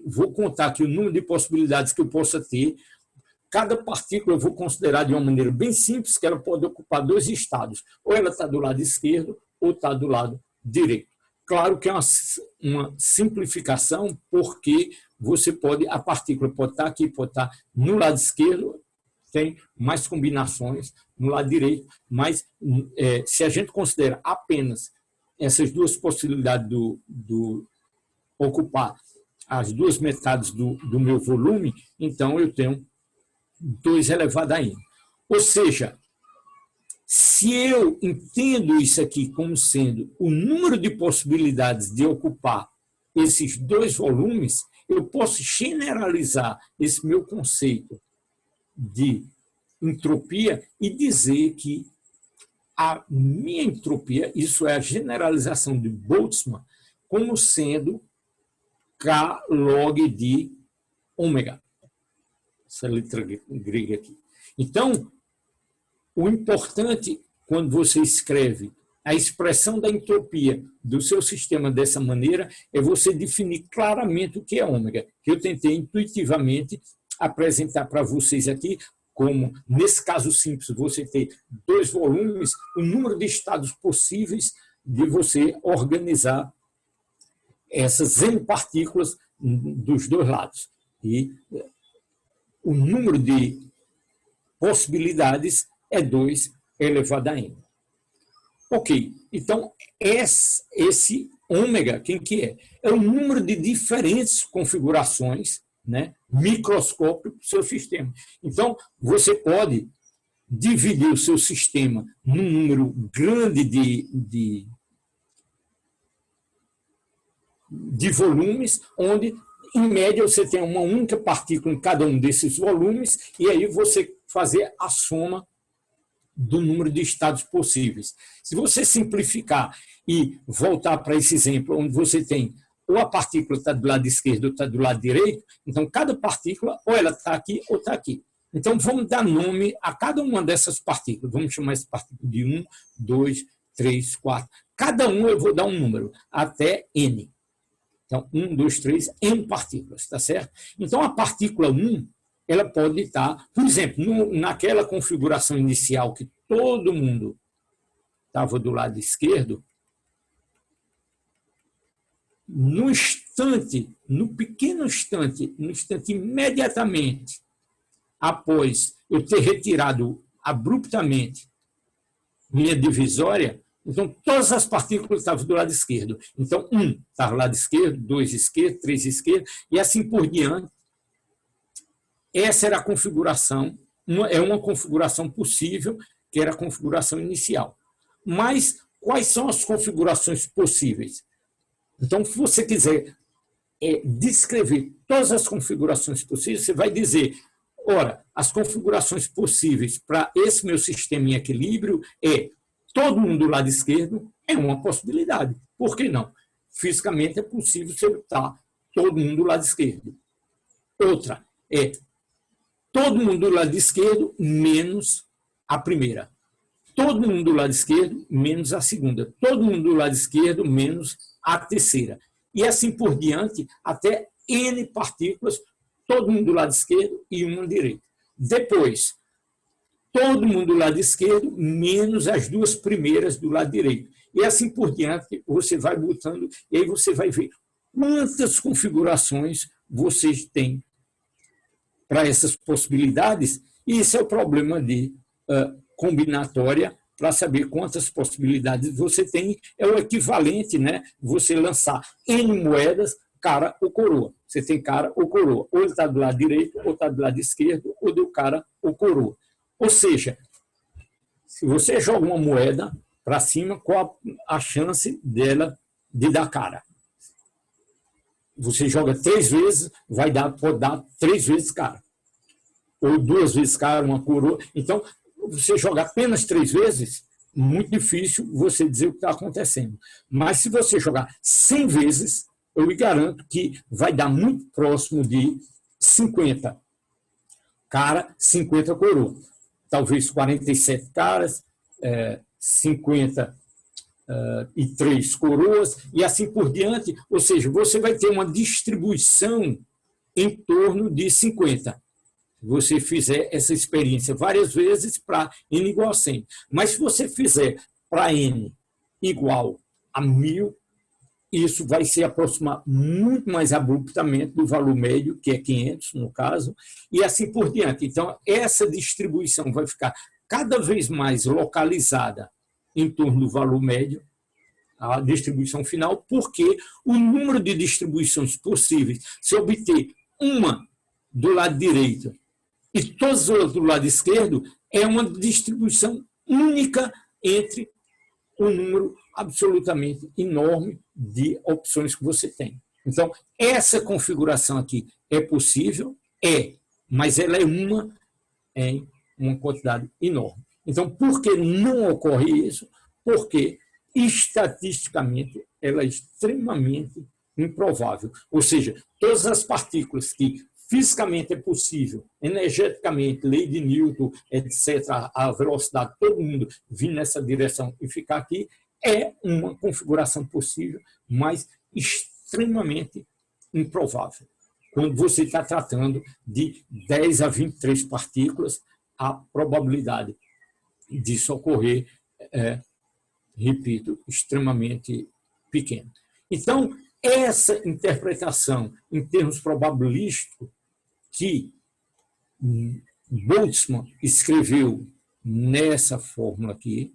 S1: Vou contar aqui o número de possibilidades que eu possa ter. Cada partícula eu vou considerar de uma maneira bem simples que ela pode ocupar 2 estados. Ou ela está do lado esquerdo ou está do lado direito. Claro que é uma simplificação, porque a partícula pode estar aqui, pode estar no lado esquerdo, tem mais combinações no lado direito, mas se a gente considera apenas essas 2 possibilidades do ocupar as 2 metades do meu volume, então eu tenho 2 elevado a n. Ou seja, se eu entendo isso aqui como sendo o número de possibilidades de ocupar esses 2 volumes, eu posso generalizar esse meu conceito de entropia e dizer que a minha entropia, isso é a generalização de Boltzmann, como sendo K log de ômega. Essa letra grega aqui. Então, o importante, quando você escreve a expressão da entropia do seu sistema dessa maneira, é você definir claramente o que é ômega, que eu tentei intuitivamente apresentar para vocês aqui, como, nesse caso simples, você ter 2 volumes, o número de estados possíveis de você organizar essas N partículas dos 2 lados. E o número de possibilidades é 2 elevado a N. Ok, então esse ômega, quem que é? É o número de diferentes configurações, né, microscópico do seu sistema. Então, você pode dividir o seu sistema num número grande de volumes, onde, em média, você tem uma única partícula em cada um desses volumes, e aí você fazer a soma do número de estados possíveis. Se você simplificar e voltar para esse exemplo, onde você tem ou a partícula está do lado esquerdo ou está do lado direito, então cada partícula ou ela está aqui ou está aqui. Então vamos dar nome a cada uma dessas partículas. Vamos chamar essa partícula de 1, 2, 3, 4. Cada um eu vou dar um número, até N. Então, 1, 2, 3, N partículas, tá certo? Então a partícula 1, ela pode estar, por exemplo, naquela configuração inicial que todo mundo estava do lado esquerdo, no instante, no pequeno instante, no instante imediatamente após eu ter retirado abruptamente minha divisória, então todas as partículas estavam do lado esquerdo. Então, 1 estava do lado esquerdo, 2 esquerdo, 3 esquerdo, e assim por diante. Essa era a configuração, é uma configuração possível, que era a configuração inicial. Mas quais são as configurações possíveis? Então, se você quiser descrever todas as configurações possíveis, você vai dizer, ora, as configurações possíveis para esse meu sistema em equilíbrio é todo mundo do lado esquerdo, é uma possibilidade. Por que não? Fisicamente é possível você botar todo mundo do lado esquerdo. Outra é todo mundo do lado esquerdo menos a primeira. todo mundo do lado esquerdo menos a segunda, todo mundo do lado esquerdo menos a terceira. E assim por diante, até N partículas, todo mundo do lado esquerdo e uma direita. Depois, todo mundo do lado esquerdo menos as duas primeiras do lado direito. E assim por diante, você vai botando, e aí você vai ver quantas configurações vocês têm para essas possibilidades, e isso é o problema de combinatória, para saber quantas possibilidades você tem, é o equivalente, né? Você lançar N moedas, cara ou coroa. Você tem cara ou coroa. Ou ele está do lado direito, ou está do lado esquerdo, ou do cara ou coroa. Ou seja, se você joga uma moeda para cima, qual a chance dela de dar cara? Você joga 3 vezes, pode dar 3 vezes cara. Ou 2 vezes cara, uma coroa. Então, você joga apenas 3 vezes, muito difícil você dizer o que está acontecendo. Mas se você jogar 100 vezes, eu lhe garanto que vai dar muito próximo de 50 cara, 50 coroa. Talvez 47 caras, 53 coroas, e assim por diante. Ou seja, você vai ter uma distribuição em torno de 50. Você fizer essa experiência várias vezes para N igual a 100. Mas se você fizer para N igual a 1000, isso vai se aproximar muito mais abruptamente do valor médio, que é 500 no caso, e assim por diante. Então, essa distribuição vai ficar cada vez mais localizada em torno do valor médio, a distribuição final, porque o número de distribuições possíveis, se obter uma do lado direito e todas as outras do lado esquerdo, é uma distribuição única entre um número absolutamente enorme de opções que você tem. Então, essa configuração aqui é possível? Mas ela é uma em uma quantidade enorme. Então, por que não ocorre isso? Porque, estatisticamente, ela é extremamente improvável. Ou seja, todas as partículas que fisicamente é possível, energeticamente, lei de Newton, etc., a velocidade, todo mundo vir nessa direção e ficar aqui, é uma configuração possível, mas extremamente improvável. Quando você está tratando de 10 a 23 partículas, a probabilidade disso ocorrer repito, extremamente pequena. Então, essa interpretação em termos probabilísticos que Boltzmann escreveu nessa fórmula aqui.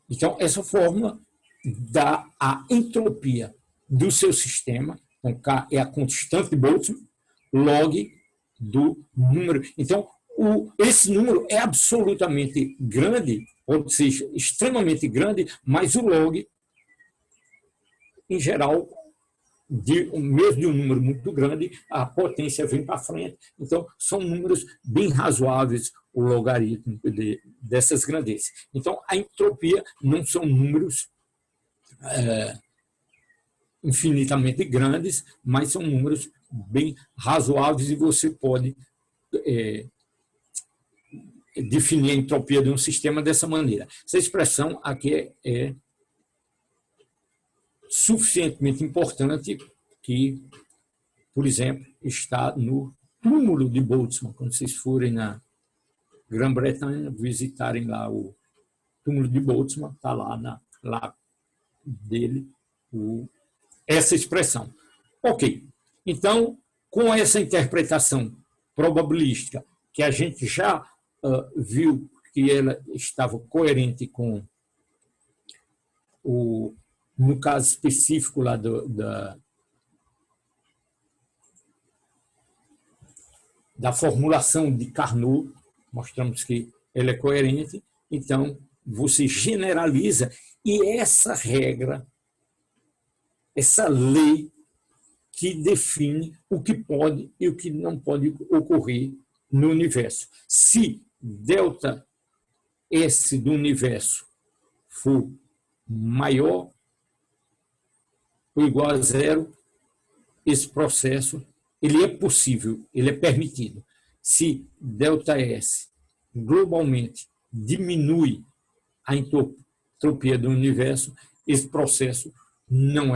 S1: Então, essa fórmula dá a entropia do seu sistema, então K é a constante de Boltzmann, log do número. Então, esse número é absolutamente grande, pode ser extremamente grande, mas o log, em geral, mesmo de um número muito grande, a potência vem para frente. Então, são números bem razoáveis, o logaritmo dessas grandezas. Então, a entropia não são números infinitamente grandes, mas são números bem razoáveis e você pode definir a entropia de um sistema dessa maneira. Essa expressão aqui é suficientemente importante que, por exemplo, está no túmulo de Boltzmann. Quando vocês forem na Grã-Bretanha, visitarem lá o túmulo de Boltzmann, está lá dele essa expressão. Ok, então, com essa interpretação probabilística, que a gente já viu que ela estava coerente com no caso específico lá da formulação de Carnot, mostramos que ela é coerente, então você generaliza, e essa regra, essa lei que define o que pode e o que não pode ocorrer no universo. Se delta S do universo for maior ou igual a zero, esse processo ele é possível, ele é permitido. Se delta S globalmente diminui a entropia do universo, esse processo não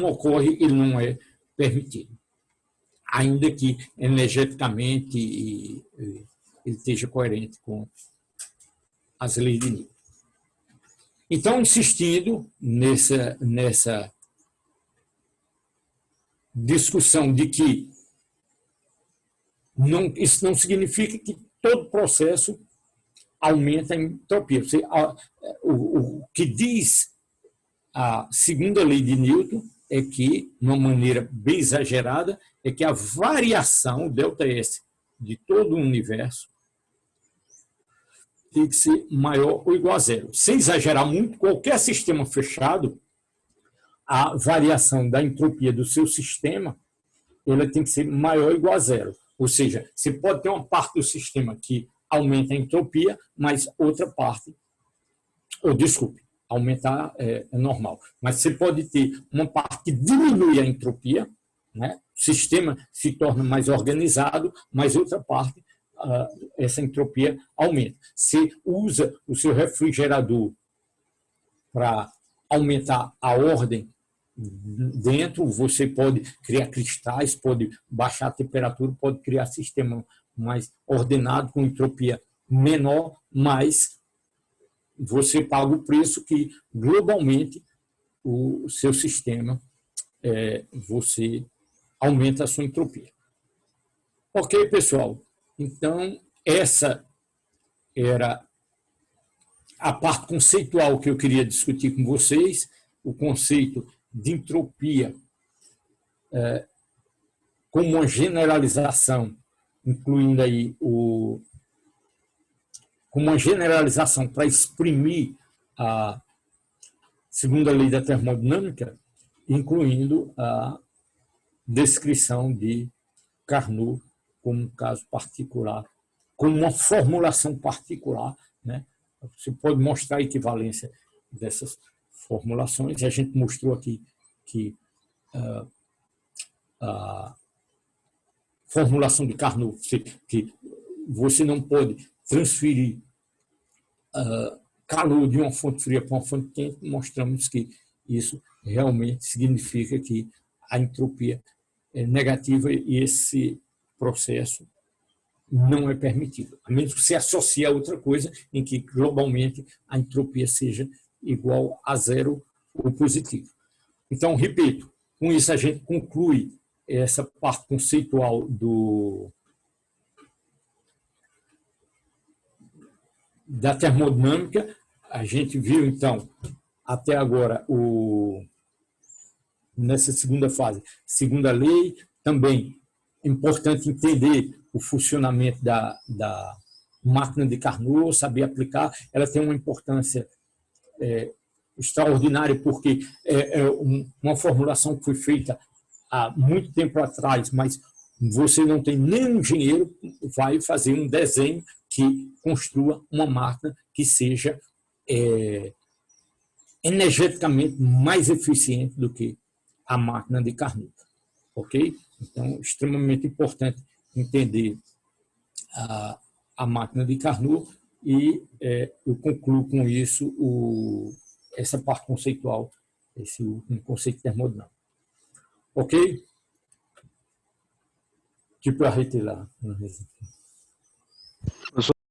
S1: ocorre e não é permitido, ainda que energeticamente ele esteja coerente com as leis de Newton. Então, insistindo nessa discussão de que isso não significa que todo processo aumenta a entropia. O que diz a segunda lei de Newton é que, de uma maneira bem exagerada, é que a variação, ΔS, de todo o universo tem que ser maior ou igual a zero. Sem exagerar muito, qualquer sistema fechado, a variação da entropia do seu sistema ela tem que ser maior ou igual a zero. Ou seja, você pode ter uma parte do sistema que aumenta a entropia, mas outra parte, aumentar é normal. Mas você pode ter uma parte que diminui a entropia, né? O sistema se torna mais organizado, mas outra parte, essa entropia aumenta. Você usa o seu refrigerador para aumentar a ordem dentro, você pode criar cristais, pode baixar a temperatura, pode criar sistema mais ordenado, com entropia menor, mas você paga o preço que, globalmente, o seu sistema, você aumenta a sua entropia. Ok, pessoal? Então, essa era a parte conceitual que eu queria discutir com vocês, o conceito de entropia como uma generalização, incluindo aí como uma generalização para exprimir a segunda lei da termodinâmica, incluindo a descrição de Carnot como um caso particular, como uma formulação particular, né? Você pode mostrar a equivalência dessas formulações. A gente mostrou aqui que a formulação de Carnot, que você não pode transferir calor de uma fonte fria para uma fonte quente, mostramos que isso realmente significa que a entropia é negativa e esse processo não é permitido, a menos que se associe a outra coisa em que globalmente a entropia seja igual a zero ou positivo. Então, repito, com isso a gente conclui essa parte conceitual da termodinâmica. A gente viu, então, até agora, nessa segunda fase, segunda lei, também é importante entender o funcionamento da máquina de Carnot, saber aplicar. Ela tem uma importância extraordinária, porque é uma formulação que foi feita há muito tempo atrás, mas você não tem nenhum engenheiro vai fazer um desenho que construa uma máquina que seja energeticamente mais eficiente do que a máquina de Carnot. Ok? Então, extremamente importante entender a máquina de Carnot e eu concluo com isso essa parte conceitual, esse último conceito termodinâmico. Ok? Tipo, arrêtez là.